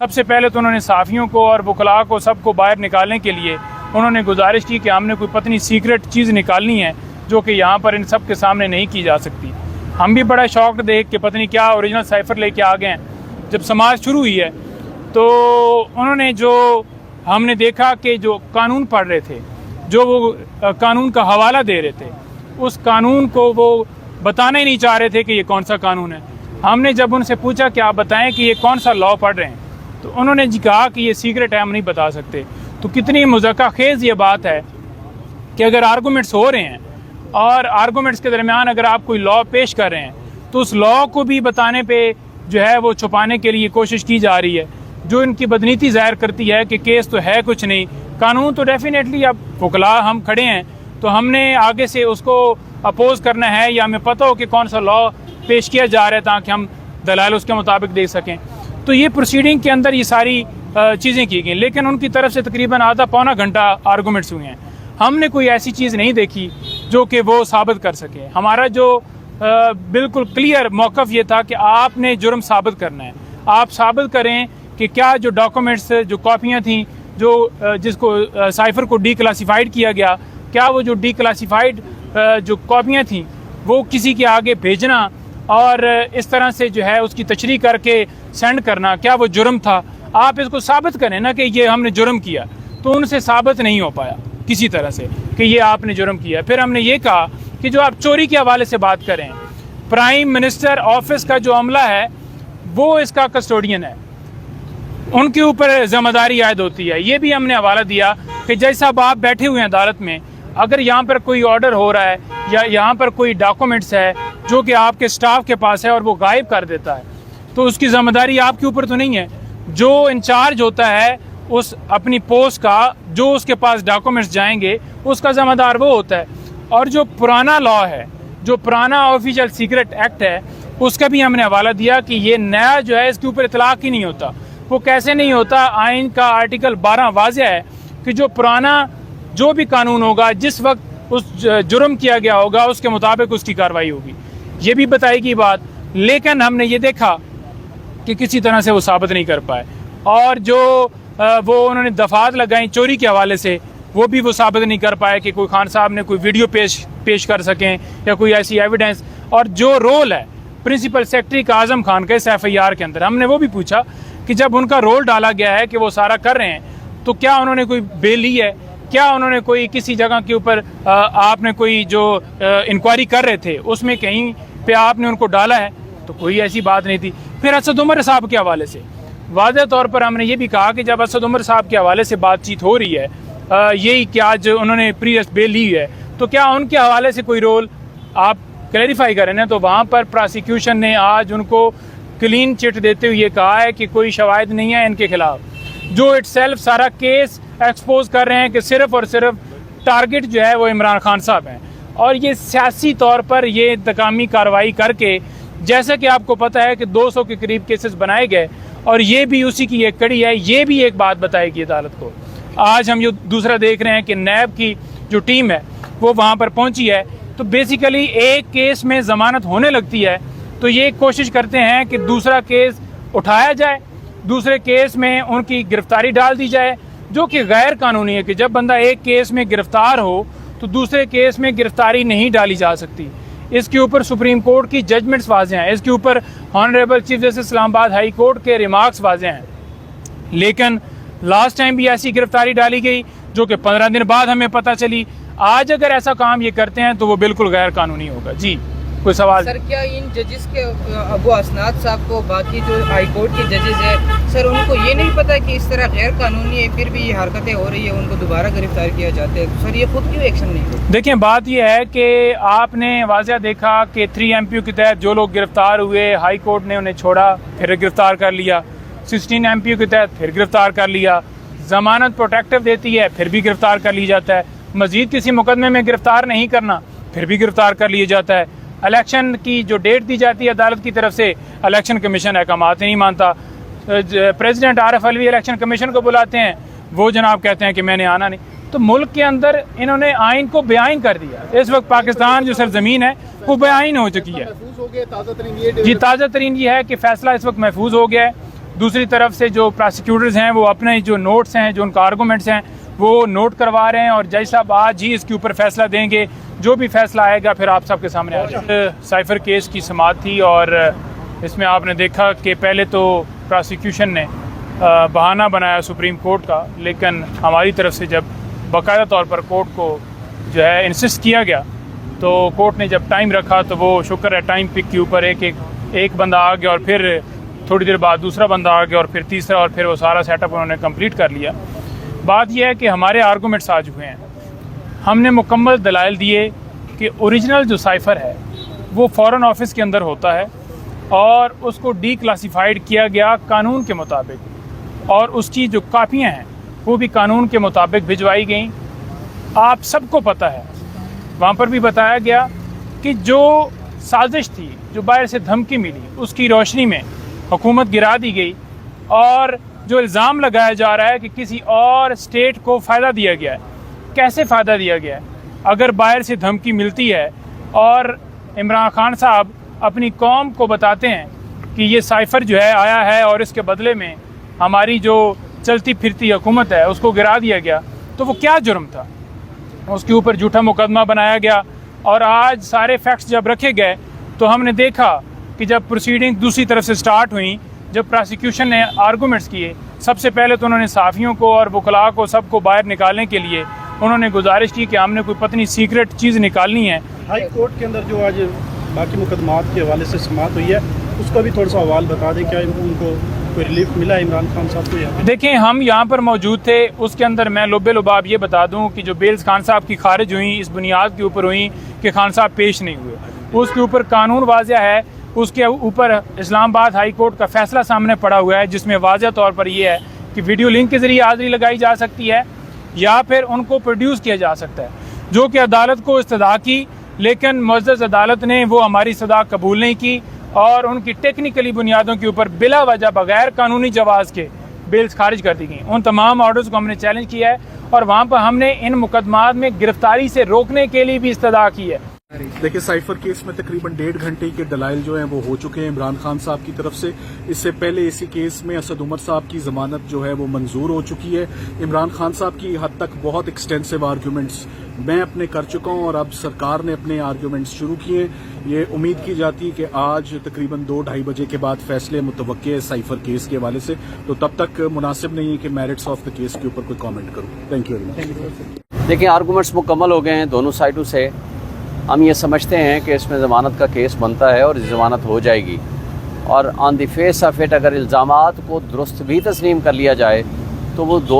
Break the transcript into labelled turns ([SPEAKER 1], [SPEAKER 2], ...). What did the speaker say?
[SPEAKER 1] سب سے پہلے تو انہوں نے صحافیوں کو اور وکلاء کو سب کو باہر نکالنے کے لیے انہوں نے گزارش کی کہ ہم نے کوئی پتنی سیکرٹ چیز نکالنی ہے جو کہ یہاں پر ان سب کے سامنے نہیں کی جا سکتی. ہم بھی بڑا شوق دیکھ کہ پتہ نہیں کیا اوریجنل سائفر لے کے آ گئے ہیں. جب سماج شروع ہوئی ہے تو انہوں نے جو ہم نے دیکھا کہ جو قانون پڑھ رہے تھے, جو وہ قانون کا حوالہ دے رہے تھے, اس قانون کو وہ بتانا ہی نہیں چاہ رہے تھے کہ یہ کون سا قانون ہے. ہم نے جب ان سے پوچھا کہ آپ بتائیں کہ یہ کون سا لاء پڑھ رہے ہیں, تو انہوں نے کہا کہ یہ سیکرٹ ہے, ہم نہیں بتا سکتے. تو کتنی مضحکہ خیز یہ بات ہے کہ اگر آرگومنٹس ہو رہے ہیں اور آرگومنٹس کے درمیان اگر آپ کوئی لاء پیش کر رہے ہیں تو اس لاء کو بھی بتانے پہ جو ہے وہ چھپانے کے لیے کوشش کی جا رہی ہے, جو ان کی بدنیتی ظاہر کرتی ہے کہ کیس تو ہے کچھ نہیں, قانون تو ڈیفینیٹلی اب وکلاء ہم کھڑے ہیں تو ہم نے آگے سے اس کو اپوز کرنا ہے یا ہمیں پتہ ہو کہ کون سا لاء پیش کیا جا رہا ہے تاکہ ہم دلائل اس کے مطابق دے سکیں. تو یہ پروسیڈنگ کے اندر یہ ساری چیزیں کی گئیں, لیکن ان کی طرف سے تقریباً آدھا پونا گھنٹہ آرگومنٹس ہوئے ہیں. ہم نے کوئی ایسی چیز نہیں دیکھی جو کہ وہ ثابت کر سکے. ہمارا جو بالکل کلیئر موقف یہ تھا کہ آپ نے جرم ثابت کرنا ہے, آپ ثابت کریں کہ کیا جو ڈاکومنٹس جو کاپیاں تھیں جو جس کو سائفر کو ڈی کلاسیفائڈ کیا گیا, کیا وہ جو ڈی کلاسیفائڈ جو کاپیاں تھیں وہ کسی کے آگے بھیجنا اور اس طرح سے جو ہے اس کی تشریح کر کے سینڈ کرنا, کیا وہ جرم تھا. آپ اس کو ثابت کریں نا کہ یہ ہم نے جرم کیا. تو ان سے ثابت نہیں ہو پایا کسی طرح سے کہ یہ آپ نے جرم کیا. پھر ہم نے یہ کہا کہ جو آپ چوری کے حوالے سے بات کریں, پرائم منسٹر آفس کا جو عملہ ہے وہ اس کا کسٹوڈین ہے, ان کے اوپر ذمہ داری عائد ہوتی ہے. یہ بھی ہم نے حوالہ دیا کہ جیسا اب آپ بیٹھے ہوئے ہیں عدالت میں, اگر یہاں پر کوئی آرڈر ہو رہا ہے یا یہاں پر کوئی ڈاکومنٹس ہے جو کہ آپ کے سٹاف کے پاس ہے اور وہ غائب کر دیتا ہے, تو اس کی ذمہ داری آپ کے اوپر تو نہیں ہے. جو انچارج ہوتا ہے اس اپنی پوسٹ کا, جو اس کے پاس ڈاکومنٹس جائیں گے اس کا ذمہ دار وہ ہوتا ہے. اور جو پرانا لاء ہے, جو پرانا آفیشیل سیکرٹ ایکٹ ہے, اس کا بھی ہم نے حوالہ دیا کہ یہ نیا جو ہے اس کے اوپر اطلاق ہی نہیں ہوتا. وہ کیسے نہیں ہوتا؟ آئین کا آرٹیکل 12 واضح ہے کہ جو پرانا جو بھی قانون ہوگا جس وقت اس جرم کیا گیا ہوگا اس کے مطابق اس کی کارروائی ہوگی. یہ بھی بتائی گئی بات, لیکن ہم نے یہ دیکھا کہ کسی طرح سے وہ ثابت نہیں کر پائے. اور جو وہ انہوں نے دفعات لگائیں چوری کے حوالے سے, وہ بھی وہ ثابت نہیں کر پائے کہ کوئی خان صاحب نے کوئی ویڈیو پیش کر سکیں یا کوئی ایسی ایویڈنس. اور جو رول ہے پرنسپل سیکرٹری کا اعظم خان کا اس FIR کے اندر, ہم نے وہ بھی پوچھا کہ جب ان کا رول ڈالا گیا ہے کہ وہ سارا کر رہے ہیں تو کیا انہوں نے کوئی بیل لی ہے, کیا انہوں نے کوئی کسی جگہ کے اوپر آپ نے کوئی جو انکوائری کر رہے تھے اس میں کہیں پہ آپ نے ان کو ڈالا ہے؟ تو کوئی ایسی بات نہیں تھی. پھر اسد عمر صاحب کے حوالے سے واضح طور پر ہم نے یہ بھی کہا کہ جب اسد عمر صاحب کے حوالے سے بات چیت ہو رہی ہے, یہی کہ آج انہوں نے پریس بیل لی ہے, تو کیا ان کے حوالے سے کوئی رول آپ کلیریفائی کریں نا. تو وہاں پر پراسیکیوشن نے آج ان کو کلین چٹ دیتے ہوئے یہ کہا ہے کہ کوئی شواہد نہیں ہے ان کے خلاف, جو اٹ سیلف سارا کیس ایکسپوز کر رہے ہیں کہ صرف اور صرف ٹارگٹ جو ہے وہ عمران خان صاحب ہیں. اور یہ سیاسی طور پر یہ انتقامی کارروائی کر کے, جیسا کہ آپ کو پتہ ہے کہ 200 کے قریب کیسز بنائے گئے, اور یہ بھی اسی کی ایک کڑی ہے. یہ بھی ایک بات بتائے گی عدالت کو. آج ہم یہ دوسرا دیکھ رہے ہیں کہ نیب کی جو ٹیم ہے وہ وہاں پر پہنچی ہے, تو بیسیکلی ایک کیس میں ضمانت ہونے لگتی ہے تو یہ کوشش کرتے ہیں کہ دوسرا کیس اٹھایا جائے, دوسرے کیس میں ان کی گرفتاری ڈال دی جائے, جو کہ غیر قانونی ہے. کہ جب بندہ ایک کیس میں گرفتار ہو تو دوسرے کیس میں گرفتاری نہیں ڈالی جا سکتی. اس کے اوپر سپریم کورٹ کی ججمنٹس واضح ہیں, اس کے اوپر آنریبل چیف جسٹس اسلام آباد ہائی کورٹ کے ریمارکس واضح ہیں. لیکن لاسٹ ٹائم بھی ایسی گرفتاری ڈالی گئی جو کہ 15 دن بعد ہمیں پتہ چلی. آج اگر ایسا کام یہ کرتے ہیں تو وہ بالکل غیر قانونی ہوگا. جی کوئی سوال؟
[SPEAKER 2] سر کیا ان ججز کے ابو اسناد صاحب کو باقی جو ہائی کورٹ کے ججز ہیں سر ان کو یہ نہیں پتا کہ اس طرح غیر قانونی ہے پھر بھی یہ حرکتیں ہو رہی ہیں, ان کو دوبارہ گرفتار کیا جاتا ہے, سر یہ خود کیوں ایکشن نہیں کرتے؟
[SPEAKER 1] دیکھیں بات یہ ہے کہ آپ نے واضح دیکھا کہ 3 MPO کے تحت جو لوگ گرفتار ہوئے ہائی کورٹ نے انہیں چھوڑا پھر گرفتار کر لیا, 16 MPO کے تحت پھر گرفتار کر لیا, ضمانت پروٹیکٹیو دیتی ہے پھر بھی گرفتار کر لی جاتا ہے, مزید کسی مقدمے میں گرفتار نہیں کرنا پھر بھی گرفتار کر لیا جاتا ہے. الیکشن کی جو ڈیٹ دی جاتی ہے عدالت کی طرف سے, الیکشن کمیشن احکامات نہیں مانتا. President Arif Alvi election commission کو بلاتے ہیں, وہ جناب کہتے ہیں کہ میں نے آنا نہیں. تو ملک کے اندر انہوں نے آئین کو بے آئین کر دیا. اس وقت پاکستان جو سرزمین ہے وہ بے آئین ہو چکی ہے. جی تازہ ترین یہ ہے کہ فیصلہ اس وقت محفوظ ہو گیا ہے. دوسری طرف سے جو پراسیکیوٹرز ہیں وہ اپنے جو نوٹس ہیں، جو ان کا آرگومنٹس ہیں وہ نوٹ کروا رہے ہیں، اور جج صاحب آج ہی اس کے اوپر فیصلہ دیں گے. جو بھی فیصلہ آئے گا پھر آپ سب کے سامنے آ جائے گا. سائفر کیس کی سماعت تھی، اور اس میں آپ نے دیکھا کہ پہلے تو پراسیکیوشن نے بہانہ بنایا سپریم کورٹ کا، لیکن ہماری طرف سے جب باقاعدہ طور پر کورٹ کو جو ہے انسسٹ کیا گیا تو کورٹ نے جب ٹائم رکھا تو وہ شکر ہے ٹائم پک کے اوپر ایک بندہ آ گیا، اور پھر تھوڑی دیر بعد دوسرا بندہ آ گیا، اور پھر تیسرا، اور پھر وہ سارا سیٹ اپ انہوں نے کمپلیٹ کر لیا. بات یہ ہے کہ ہمارے آرگومنٹس آج ہوئے ہیں، ہم نے مکمل دلائل دیے کہ اوریجنل جو سائفر ہے وہ فورن آفس کے اندر ہوتا ہے، اور اس کو ڈی کلاسیفائڈ کیا گیا قانون کے مطابق، اور اس کی جو کاپیاں ہیں وہ بھی قانون کے مطابق بھجوائی گئیں. آپ سب کو پتہ ہے، وہاں پر بھی بتایا گیا کہ جو سازش تھی، جو باہر سے دھمکی ملی، اس کی روشنی میں حکومت گرا دی گئی، اور جو الزام لگایا جا رہا ہے کہ کسی اور اسٹیٹ کو فائدہ دیا گیا ہے. کیسے فائدہ دیا گیا ہے؟ اگر باہر سے دھمکی ملتی ہے اور عمران خان صاحب اپنی قوم کو بتاتے ہیں کہ یہ سائفر جو ہے آیا ہے اور اس کے بدلے میں ہماری جو چلتی پھرتی حکومت ہے اس کو گرا دیا گیا، تو وہ کیا جرم تھا؟ اس کے اوپر جھوٹا مقدمہ بنایا گیا. اور آج سارے فیکٹس جب رکھے گئے تو ہم نے دیکھا کہ جب پروسیڈنگ دوسری طرف سے سٹارٹ ہوئیں، جب پراسیکیوشن نے آرگومنٹس کیے، سب سے پہلے تو انہوں نے صحافیوں کو اور وکلاء کو سب کو باہر نکالنے کے لیے انہوں نے گزارش کی کہ ہم نے کوئی پتنی سیکرٹ چیز نکالنی ہے.
[SPEAKER 3] ہائی کورٹ کے اندر جو آج باقی مقدمات کے حوالے سے سماعت ہوئی ہے اس کا بھی تھوڑا سا حوال بتا دیں، کیا ان کو کوئی ریلیف ملا عمران خان صاحب کو؟ یہاں
[SPEAKER 1] دیکھیں، ہم یہاں پر موجود تھے، اس کے اندر میں لبے لباب یہ بتا دوں کہ جو بیلز خان صاحب کی خارج ہوئیں اس بنیاد کے اوپر ہوئیں کہ خان صاحب پیش نہیں ہوئے. اس کے اوپر قانون واضح ہے، اس کے اوپر اسلام آباد ہائی کورٹ کا فیصلہ سامنے پڑا ہوا ہے جس میں واضح طور پر یہ ہے کہ ویڈیو لنک کے ذریعے حاضری لگائی جا سکتی ہے یا پھر ان کو پروڈیوس کیا جا سکتا ہے، جو کہ عدالت کو استدعا کی، لیکن معزز عدالت نے وہ ہماری استدعا قبول نہیں کی، اور ان کی ٹیکنیکلی بنیادوں کے اوپر بلا وجہ بغیر قانونی جواز کے بیلز خارج کر دی گئیں. ان تمام آرڈرز کو ہم نے چیلنج کیا ہے، اور وہاں پر ہم نے ان مقدمات میں گرفتاری سے روکنے کے لیے بھی استدعا کی ہے.
[SPEAKER 3] دیکھیں، سائفر کیس میں تقریباً 1.5 گھنٹے کے دلائل جو ہیں وہ ہو چکے ہیں عمران خان صاحب کی طرف سے. اس سے پہلے اسی کیس میں اسد عمر صاحب کی ضمانت جو ہے وہ منظور ہو چکی ہے. عمران خان صاحب کی حد تک بہت ایکسٹینسو آرگیومنٹس میں اپنے کر چکا ہوں، اور اب سرکار نے اپنے آرگیومنٹس شروع کیے. یہ امید کی جاتی ہے کہ آج تقریباً 2-2:30 بجے کے بعد فیصلے متوقع ہے سائفر کیس کے حوالے سے، تو تب تک مناسب نہیں ہے کہ میرٹس آف دا کیس کے اوپر کوئی کامنٹ کروں. Thank you very much.
[SPEAKER 4] دیکھیں، آرگومنٹس مکمل ہو گئے ہیں دونوں سائڈوں سے. ہم یہ سمجھتے ہیں کہ اس میں ضمانت کا کیس بنتا ہے اور ضمانت ہو جائے گی، اور آن دی فیس آف اٹ اگر الزامات کو درست بھی تسلیم کر لیا جائے تو وہ 2